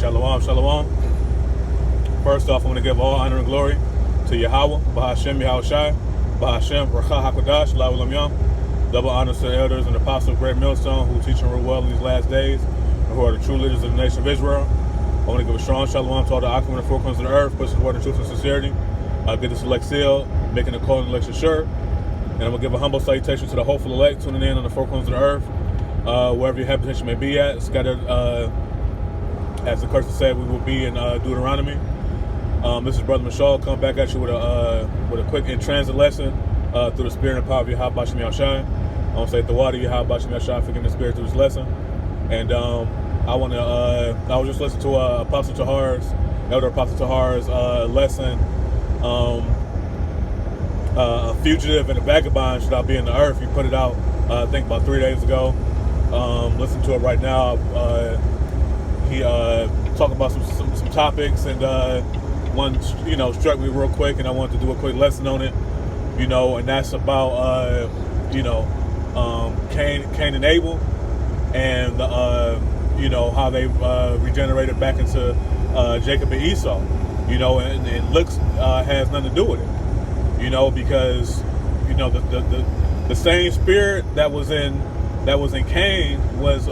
Shalom, shalom. First off, I want to give all honor and glory to Yahweh, Bahashem Yahushai, Bahashem Racha HaKodash, La'olam Yam. Double honors to the elders and apostles of Great Millstone who teach and rule well in these last days, and who are the true leaders of the nation of Israel. I want to give a strong shalom to all the Akim in the four corners of the earth, pushing the word of truth and sincerity. Get the select seal, making the call and election sure. And I'm going to give a humble salutation to the hopeful elect tuning in on the four corners of the earth, wherever your habitation may be at, scattered, as the curse said, we will be in Deuteronomy. This is Brother Mashal, come back at you with a quick in-transit lesson through the spirit and power of Yahweh Bashem Yahshai. I want to say the water Yahweh Bashem Yahshai for getting the spirit through this lesson. And I was just listening to Elder Apostle Tahar's lesson, A Fugitive and a Vagabond Should I Be in the Earth. He put it out, I think about 3 days ago. Listen to it right now. He talking about some topics, and one struck me real quick, and I wanted to do a quick lesson on it. And that's about Cain and Abel, and how they regenerated back into Jacob and Esau. And looks has nothing to do with it. Because the same spirit that was in Cain was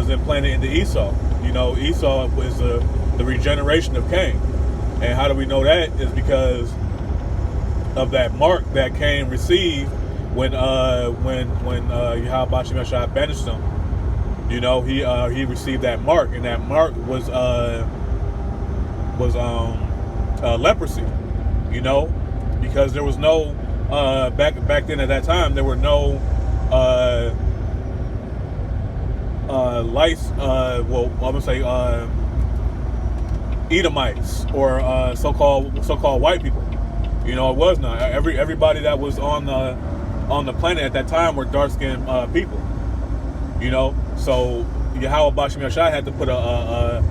implanted into Esau. Esau was the regeneration of Cain. And how do we know that? Is because of that mark that Cain received when Yahweh Bashem Yahshai banished him. He received that mark, and that mark was leprosy. Because there was no back then at that time there were no lice. I'm gonna say Edomites or so-called white people. It was not. Everybody that was on the planet at that time were dark-skinned people. So Yahweh Bashem Yahshai had to put a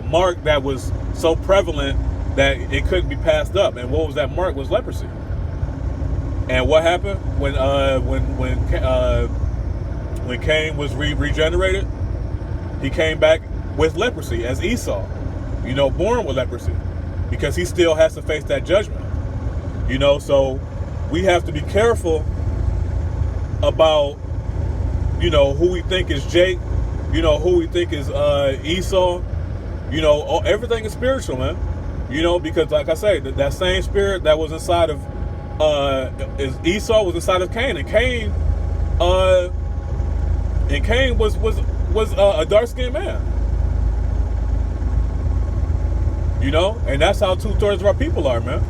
mark that was so prevalent that it couldn't be passed up. And what was that mark? Was leprosy. And what happened when Cain was regenerated? He came back with leprosy as Esau, born with leprosy, because he still has to face that judgment. So we have to be careful about, who we think is Jake, who we think is Esau. Everything is spiritual, man. Because like I say, that same spirit that was inside of Esau was inside of Cain, and Cain was a dark-skinned man. And that's how 2/3 of our people are, man.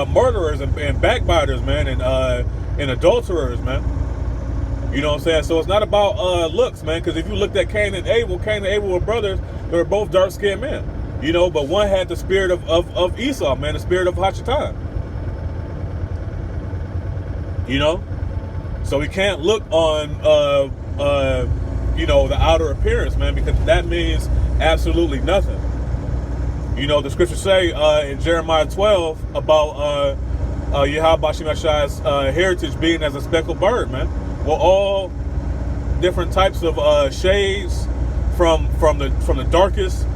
Murderers and backbiters, man, and adulterers, man. You know what I'm saying? So it's not about looks, man, because if you looked at Cain and Abel were brothers. They were both dark-skinned men. But one had the spirit of Esau, man, the spirit of Hashatan. So we can't look on the outer appearance, man, because that means absolutely nothing. The scriptures say in Jeremiah 12 about Yahweh Bashem Yahshai's heritage being as a speckled bird, man. Well, all different types of shades from the darkest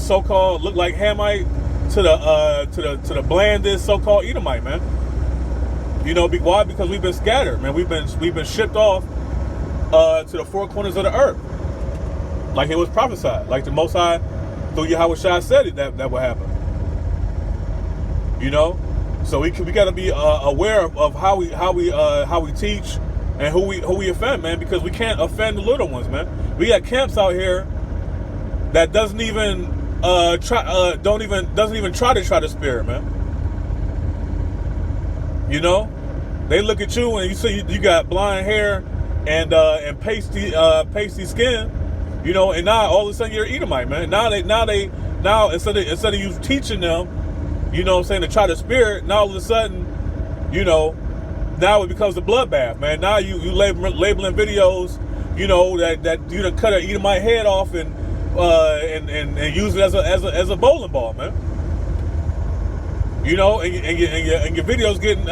so-called look like Hamite to the blandest so-called Edomite, man. Why? Because we've been scattered, man. We've been shipped off to the four corners of the earth, like it was prophesied, like the Most High through Yahweh Shai said it that would happen. So we got to be aware of how we teach and who we offend, man, because we can't offend the little ones, man. We got camps out here that doesn't even try the spirit, man. They look at you and you see you got blonde hair and pasty skin, and now all of a sudden you're an Edomite, man. Now instead of you teaching them, to try the spirit, now all of a sudden, now it becomes a bloodbath, man. Now you labeling videos, that you done cut an Edomite head off and use it as a bowling ball, man. And your videos getting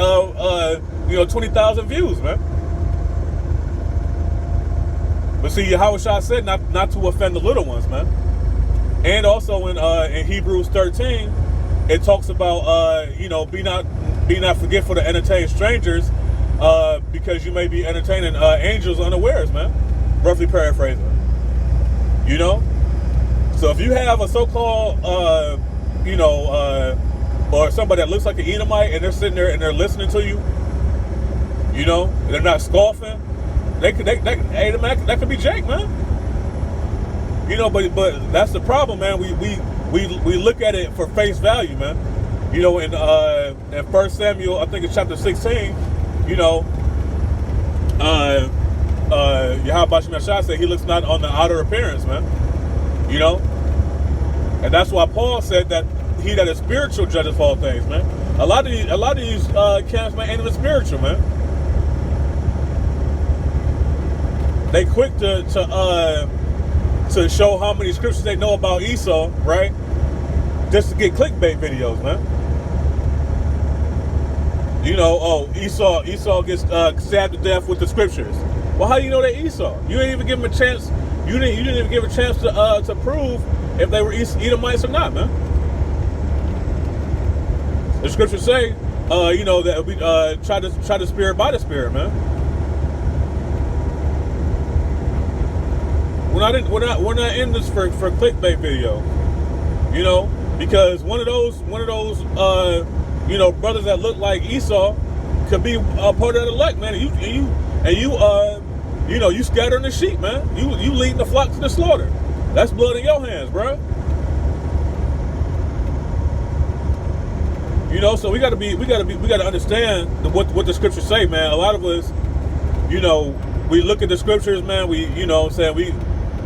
20,000 views, man. But see, Yahushua said not to offend the little ones, man. And also in Hebrews 13, it talks about be not forgetful to entertain strangers, because you may be entertaining angels unawares, man. Roughly paraphrasing. So if you have a so-called or somebody that looks like an Edomite and they're sitting there and they're listening to you, they're not scoffing, that could be Jake, man. But that's the problem, man. We look at it for face value, man. In 1 Samuel, I think it's chapter 16, Yahweh Shemashah said he looks not on the outer appearance, man. And that's why Paul said that he that is spiritual judges all things, man. A lot of these camps, man, ain't even spiritual, man. They quick to show how many scriptures they know about Esau, right? Just to get clickbait videos, man. Esau gets stabbed to death with the scriptures. Well, how do you know they Esau? You didn't even give him a chance. You didn't even give a chance to prove if they were Edomites or not, man. The scriptures say, that we try the spirit by the spirit, man. We're not in this for clickbait video, because one of those brothers that look like Esau could be a part of the elect, man. You scattering the sheep, man. You leading the flock to the slaughter. That's blood in your hands, bro. So we gotta understand what the scriptures say, man. A lot of us, we look at the scriptures, man. We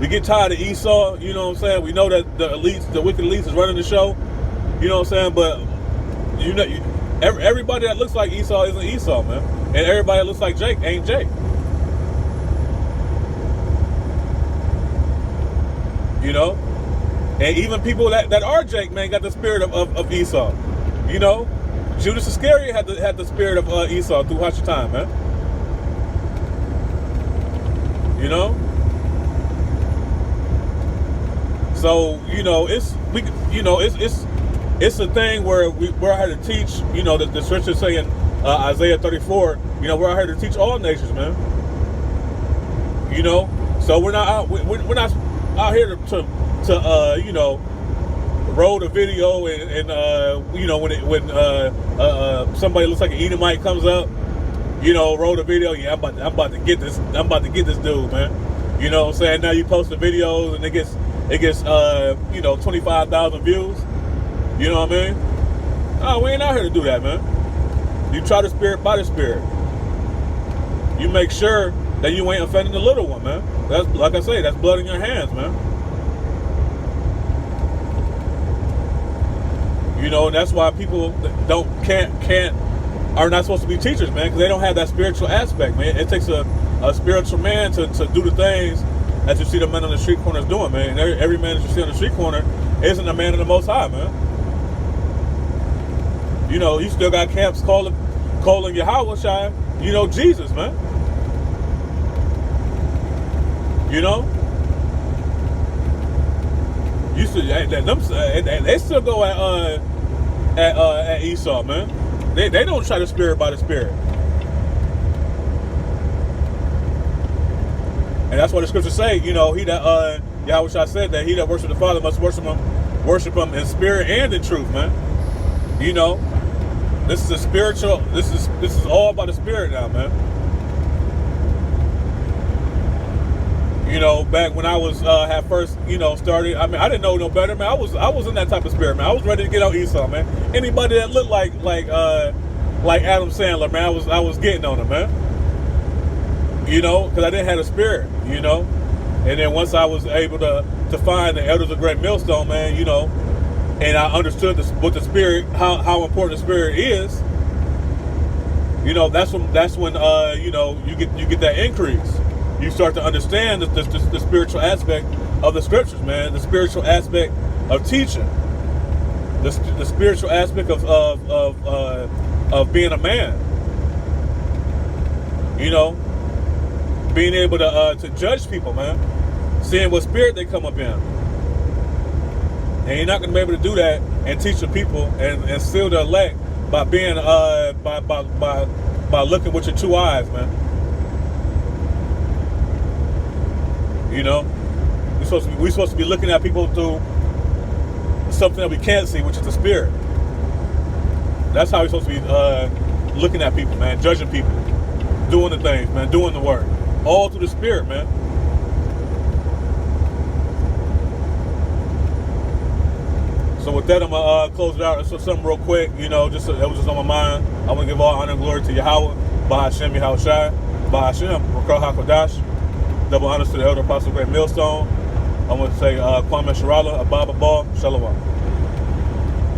get tired of Esau, we know that the wicked elites is running the show, but everybody that looks like Esau isn't Esau, man. And everybody that looks like Jake ain't Jake. And even people that are Jake, man, got the spirit of Esau. Judas Iscariot had the spirit of Esau through Hashatan, man. So it's a thing where we're out here to teach. The scripture saying Isaiah 34. We're out here to teach all nations, man. So we're not out here to roll the video and when somebody looks like an Edomite comes up, roll the video. Yeah, I'm about to get this. I'm about to get this dude, man. Now you post the videos and it gets 25,000 views. You know what I mean? Oh, we ain't out here to do that, man. You try the spirit by the spirit. You make sure that you ain't offending the little one, man. That's, like I say, that's blood in your hands, man. And that's why people are not supposed to be teachers, man, because they don't have that spiritual aspect, man. It takes a spiritual man to do the things that you see the men on the street corners doing, man. And every man that you see on the street corner isn't a man of the Most High, man. You still got camps calling Yahweh, Jesus, man. They still go at Esau, man. They don't try the spirit by the spirit. And that's what the scriptures say, he that Yahweh said that he that worships the Father must worship him in spirit and in truth, man. This is a spiritual, this is all about the spirit now, man. Back when I was had first, started, I mean, I didn't know no better, man. I was in that type of spirit, man. I was ready to get on Esau, man. Anybody that looked like Adam Sandler, man, I was getting on him, man. Because I didn't have a spirit, And then once I was able to find the elders of Great Millstone, man, and I understood what the spirit, how important the spirit is, that's when you get that increase. You start to understand the spiritual aspect of the scriptures, man. The spiritual aspect of teaching, the spiritual aspect of being a man. You know, being able to judge people, man. Seeing what spirit they come up in. And you're not going to be able to do that and teach the people and seal the elect by being by looking with your two eyes, man. You know, we're supposed to be looking at people through something that we can't see, which is the spirit. That's how we're supposed to be looking at people, man, judging people, doing the things, man, doing the work, all through the spirit, man. So with that, I'm gonna close it out. So something real quick, you know, that was just on my mind. I want to give all honor and glory to Yahweh, Bahashem Yahushai, Bahashem Rakah HaKodash. Double honors to the elder apostle, great millstone. I want to say Kwame Sharala, Ababa Ball, Shalom.